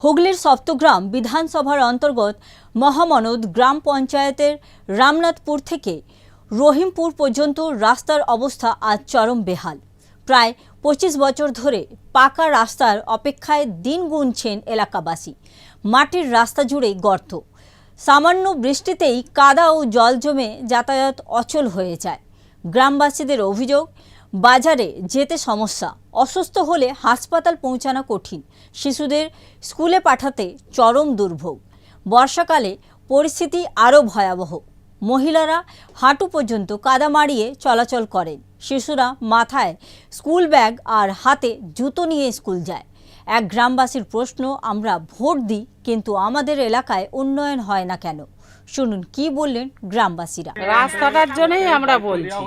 হুগলির সপ্তগ্রাম বিধানসভার অন্তর্গত মহামনদ গ্রাম পঞ্চায়েতের রামনাথপুর থেকে রহিমপুর পর্যন্ত রাস্তার অবস্থা আজ চরম বেহাল। প্রায় 25 বছর ধরে পাকা রাস্তার অপেক্ষায় দিন গুনছেন এলাকাবাসী। মাটির রাস্তা জুড়ে গর্ত, সামান্য বৃষ্টিতেই কাদা ও জল জমে যাতায়াত অচল হয়ে যায়। গ্রামবাসীদের অভিযোগ, বাজারে যেতে সমস্যা, অসুস্থ হলে হাসপাতাল পৌঁছানো কঠিন, শিশুদের স্কুলে পাঠাতে চরম দুর্ভোগ। বর্ষাকালে পরিস্থিতি আরও ভয়াবহ। মহিলারা হাঁটু পর্যন্ত কাদা মাড়িয়ে চলাচল করেন, শিশুরা মাথায় স্কুল ব্যাগ আর হাতে জুতো নিয়ে স্কুল যায়। এক গ্রামবাসীর প্রশ্ন, আমরা ভোট দিই কিন্তু আমাদের এলাকায় উন্নয়ন হয় না কেন? শুনুন কি বললেন গ্রামবাসীরা। রাস্তাটার জন্যই আমরা বলছি,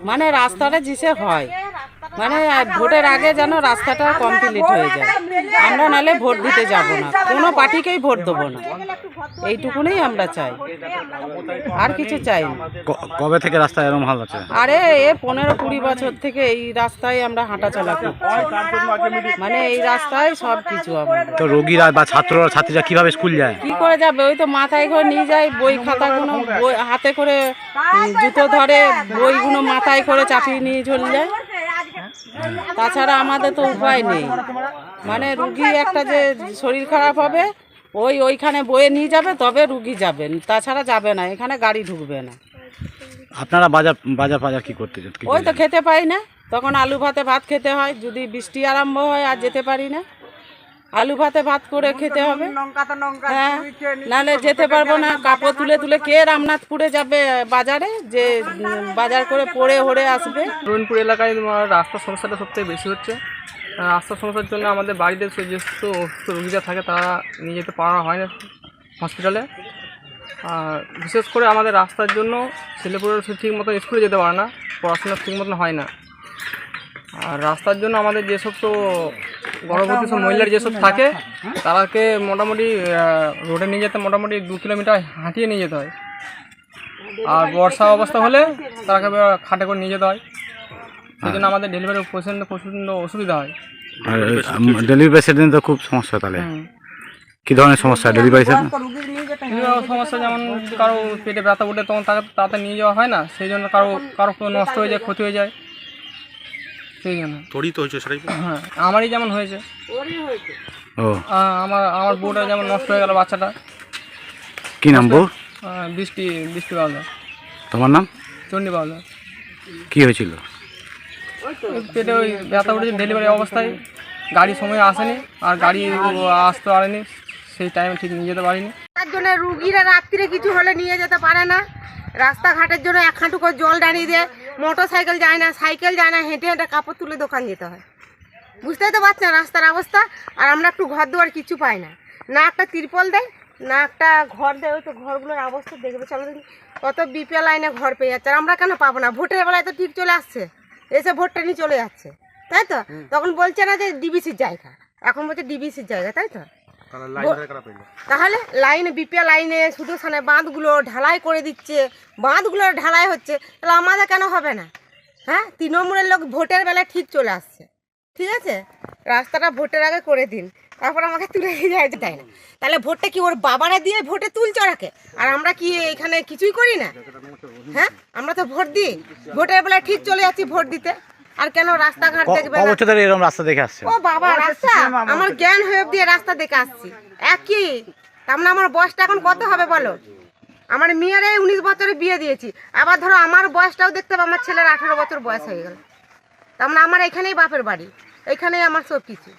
মানে রাস্তাটা জিসে হয়, মানে ভোটের আগে যেন রাস্তাটা কমপ্লিট হয়ে যায়। আমরা নালে ভোট দিতে যাব না, কোনো পার্টিকেই ভোট দেবো না, এইটুকুনই আমরা চাই, আর কিছু চাই না। কবে থেকে রাস্তা এরকম হাল আছে? আরে এ 15-20 বছর থেকে এই রাস্তায় আমরা হাঁটাচলা করছি, মানে এই রাস্তায় সব কিছু। তো রোগীরা বা ছাত্রীরা কিভাবে স্কুল যায়? কি করে যাবে? ওই তো মাথায় করে নিয়ে যায় বই খাতাগুলো, বই হাতে করে জুতো ধরে বইগুলো মাথায় করে চাপিয়ে নিয়ে চলে যায়। তাছাড়া আমাদের তো উপায় নেই, মানে রুগী একটা যে শরীর খারাপ হবে ওইখানে বয়ে নিয়ে যাবে, তবে রুগী যাবেন, তাছাড়া যাবে না, এখানে গাড়ি ঢুকবে না। আপনারা বাজার কি করতে চান? ওই তো খেতে পাই না, তখন আলু ভাতে ভাত খেতে হয়। যদি বৃষ্টি আরম্ভ হয় আর যেতে পারি না, আলু ভাতে ভাত করে খেতে হবে। হ্যাঁ, নাহলে যেতে পারবো না। কাপড় তুলে তুলে কে রামনাথপুরে যাবে বাজারে, যে বাজার করে পড়ে হড়ে আসবে? রহিমপুর এলাকায় রাস্তার সমস্যাটা সবথেকে বেশি হচ্ছে। রাস্তার সমস্যার জন্য আমাদের বাড়িতে যে সমস্ত রোগীরা থাকে তারা নিয়ে যেতে পারা হয় না হসপিটালে। আর বিশেষ করে আমাদের রাস্তার জন্য ছেলেপুলেরা ঠিক মতন স্কুলে যেতে পারে না, পড়াশোনা ঠিক মতন হয় না। আর রাস্তার জন্য আমাদের যেসব তো গর্ভবতী সব মহিলার যেসব থাকে তারাকে মোটামুটি রোডে নিয়ে যেতে মোটামুটি 2 কিলোমিটার হাঁটিয়ে নিয়ে যেতে হয়। আর বর্ষা অবস্থা হলে তারাকে খাটে করে নিয়ে যেতে হয়। সেই জন্য আমাদের ডেলিভারি প্রচণ্ড অসুবিধা হয়। ডেলিভারি পেশেন্ট তো খুব সমস্যা। তাহলে কি ধরনের সমস্যা ডেলিভারি সমস্যা? যেমন কারো পেটে ব্যথা উঠে তখন তাকে তাড়াতাড়ি নিয়ে যাওয়া হয় না, সেই জন্য কারো নষ্ট হয়ে যায়, ক্ষতি হয়ে যায়। সেই জন্য হ্যাঁ, আমারই যেমন হয়েছে। আমার বউটা যেমন নষ্ট হয়ে গেল, বাচ্চাটা। কি নাম বউ? বৃষ্টি বাউলা। তোমার নাম? চণ্ডী বাউলা। কি হয়েছিল? পেটে ওই ব্যথা উঠেছে ডেলিভারি অবস্থায়, গাড়ি সময় আসেনি, আর গাড়ি আসতে পারেনি, সেই টাইমে ঠিক নিয়ে যেতে পারিনি। তার জন্য রুগীরা রাত্রিরে কিছু হলে নিয়ে যেতে পারে না। রাস্তাঘাটের জন্য 1 হাঁটু করে জল দাঁড়িয়ে দেয়, মোটর সাইকেল যায় না, সাইকেল যায় না, হেঁটে হেঁটে কাপড় তুলে দোকান যেতে হয়। বুঝতেই তো পারছেন রাস্তার অবস্থা। আর আমরা একটু ঘর দুয়ার কিছু পাই না, না একটা তিরপল দেয়, না একটা ঘর দেয়। ওই তো ঘরগুলোর অবস্থা দেখবে, আমাদের কত বিপিএল লাইনে ঘর পেয়ে যাচ্ছে, আর আমরা কেন পাবো না? ভোটের বেলায় তো ঠিক চলে আসছে, এসে ভোটটা নিয়ে চলে যাচ্ছে, তাই তো? তখন বলছে না যে ডিবিসির জায়গা, এখন বলছে ডিবিসির জায়গা, তাই তো? তাহলে লাইনে বিপিএল লাইনে শুধু সামনে বাঁধগুলো ঢালাই করে দিচ্ছে, বাঁধগুলো ঢালাই হচ্ছে, তাহলে আমাদের কেন হবে না? হ্যাঁ, তৃণমূলের লোক ভোটের বেলায় ঠিক চলে আসছে, ঠিক আছে? রাস্তাটা ভোটের আগে করে দিন, তারপর আমাকে তুলে নিয়ে যায়, তাই না? তাহলে ভোটটা কি ওর বাবারা দিয়ে ভোটে তুলছে ওরাকে, আর আমরা কি এখানে কিছুই করি না? হ্যাঁ, আমরা তো ভোট দিই, ভোটের বেলায় ঠিক চলে যাচ্ছি ভোট দিতে, আর কেন রাস্তাঘাট দেখবে? এরকম রাস্তা দেখে আসছে? ও বাবা, রাস্তা আমার জ্ঞান হয়ে অব্দি রাস্তা দেখে আসছি একই। তার মানে আমার বয়সটা এখন কত হবে বলো? আমার মেয়ের 19 বছরে বিয়ে দিয়েছি, আবার ধরো আমার বয়সটাও দেখতে হবে, আমার ছেলের 18 বছর বয়স হয়ে গেল। তার মানে আমার এখানেই বাপের বাড়ি, এখানেই আমার সব কিছু।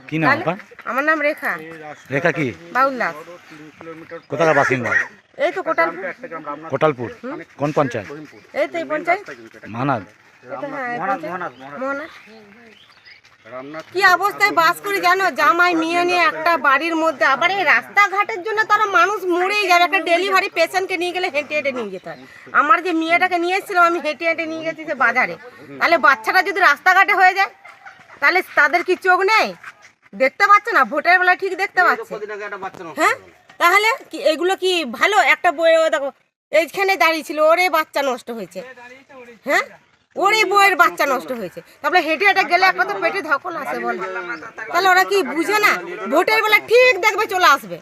কি নাম আপনার? আমার নাম রেখা। রেখা কি বাউলা। কোথাকার বাসিন্দা? এই তো কোটালপুর। কোন পঞ্চায়েত? এই তো এই পঞ্চায়েত মানাদ। কি অবস্থায় বাস করি জানো? জামাই মেয়ে নিয়ে একটা বাড়ির মধ্যে, আবার এই রাস্তাঘাটের জন্য তারা মানুষ মরেই যাবে। একটা ডেলিভারি পেশেন্টকে নিয়ে গেলে হেঁটে হেঁটে নিয়ে যেতে হয়। আমার যে মেয়েটাকে নিয়ে এসেছিলাম আমি, হেঁটে হেঁটে নিয়ে গেছি সে বাজারে। তাহলে বাচ্চাটা যদি রাস্তাঘাটে হয়ে যায়, তাহলে তাদের কি চোখ নেই? দেখতে পাচ্ছে না? ভোটের বেলায় ঠিক দেখতে পাচ্ছে। হ্যাঁ, তাহলে কি এগুলো কি ভালো? একটা বই দেখো এইখানে দাঁড়িয়ে ছিল, ওরে বাচ্চা নষ্ট হয়েছে। হ্যাঁ, ওর এই বইয়ের বাচ্চা নষ্ট হয়েছে, তারপরে হেঁটে হেঁটে গেলে একটা তো পেটে ধকল আসে বলে, তাহলে ওরা কি বুঝে না? ভোটের বেলা ঠিক দেখবে চলে আসবে,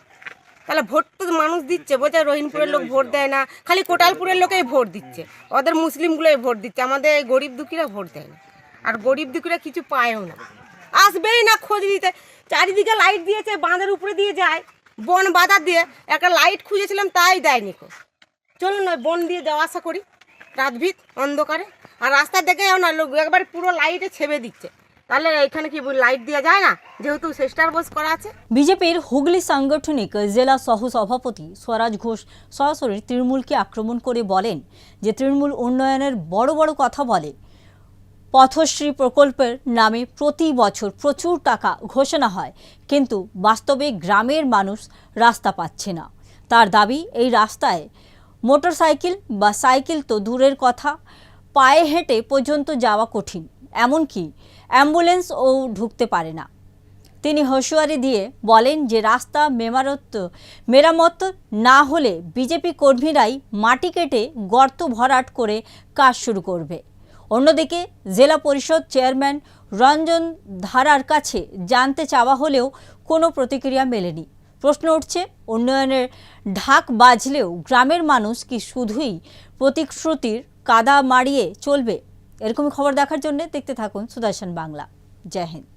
তাহলে ভোট তো মানুষ দিচ্ছে, বলছে রহিমপুরের লোক ভোট দেয় না, খালি কোটালপুরের লোকেই ভোট দিচ্ছে, ওদের মুসলিমগুলোই ভোট দিচ্ছে, আমাদের এই গরিব দুঃখীরা ভোট দেয় না, আর গরিব দুঃখীরা কিছু পায়ও না, আসবেই না খোঁজ দিতে। চারিদিকে লাইট দিয়েছে, বাঁধের উপরে দিয়ে যায়, বন বাধা দিয়ে একটা লাইট খুঁজেছিলাম, তাই দেয়নি খোঁজ। চলুন না বন দিয়ে যাওয়া আসা করি রাতভিত অন্ধকারে, আর রাস্তা দেখে না লোক একবার পুরো লাইটে ছেবে দিচ্ছে, তাহলে এখানে কি লাইট দেওয়া যায় না, যেহেতু সেস্টার বোস করা আছে। বিজেপির হুগলি সাংগঠনিক জেলা সহ সভাপতি স্বরাজ ঘোষ সরাসরি তৃণমূলকে আক্রমণ করে বলেন যে তৃণমূল উন্নয়নের বড় বড় কথা বলে, পথশ্রী প্রকল্পের নামে প্রতি বছর প্রচুর টাকা ঘোষণা হয়, কিন্তু বাস্তবে গ্রামের মানুষ রাস্তা পাচ্ছে না। তার দাবি, এই রাস্তায় মোটরসাইকেল বা সাইকেল তো দূরের কথা, পায়ে হেঁটে পর্যন্ত যাওয়া কঠিন, এমনকি অ্যাম্বুলেন্সও ঢুকতে পারে না। তিনি হুঁশিয়ারি দিয়ে বলেন যে রাস্তা মেরামত না হলে বিজেপি কর্মীরাই মাটি কেটে গর্ত ভরাট করে কাজ শুরু করবে। অন্যদিকে জেলা পরিষদ চেয়ারম্যান রঞ্জন ধারার কাছে জানতে চাওয়া হলেও কোনো প্রতিক্রিয়া মেলেনি। প্রশ্ন উঠছে, উন্নয়নের ঢাক বাজলেও গ্রামের মানুষ কি শুধুই প্রতিশ্রুতির কাদা মারিয়ে চলবে? এরকম খবর দেখার জন্য দেখতে থাকুন সুদর্শন বাংলা। জয় হিন্দ।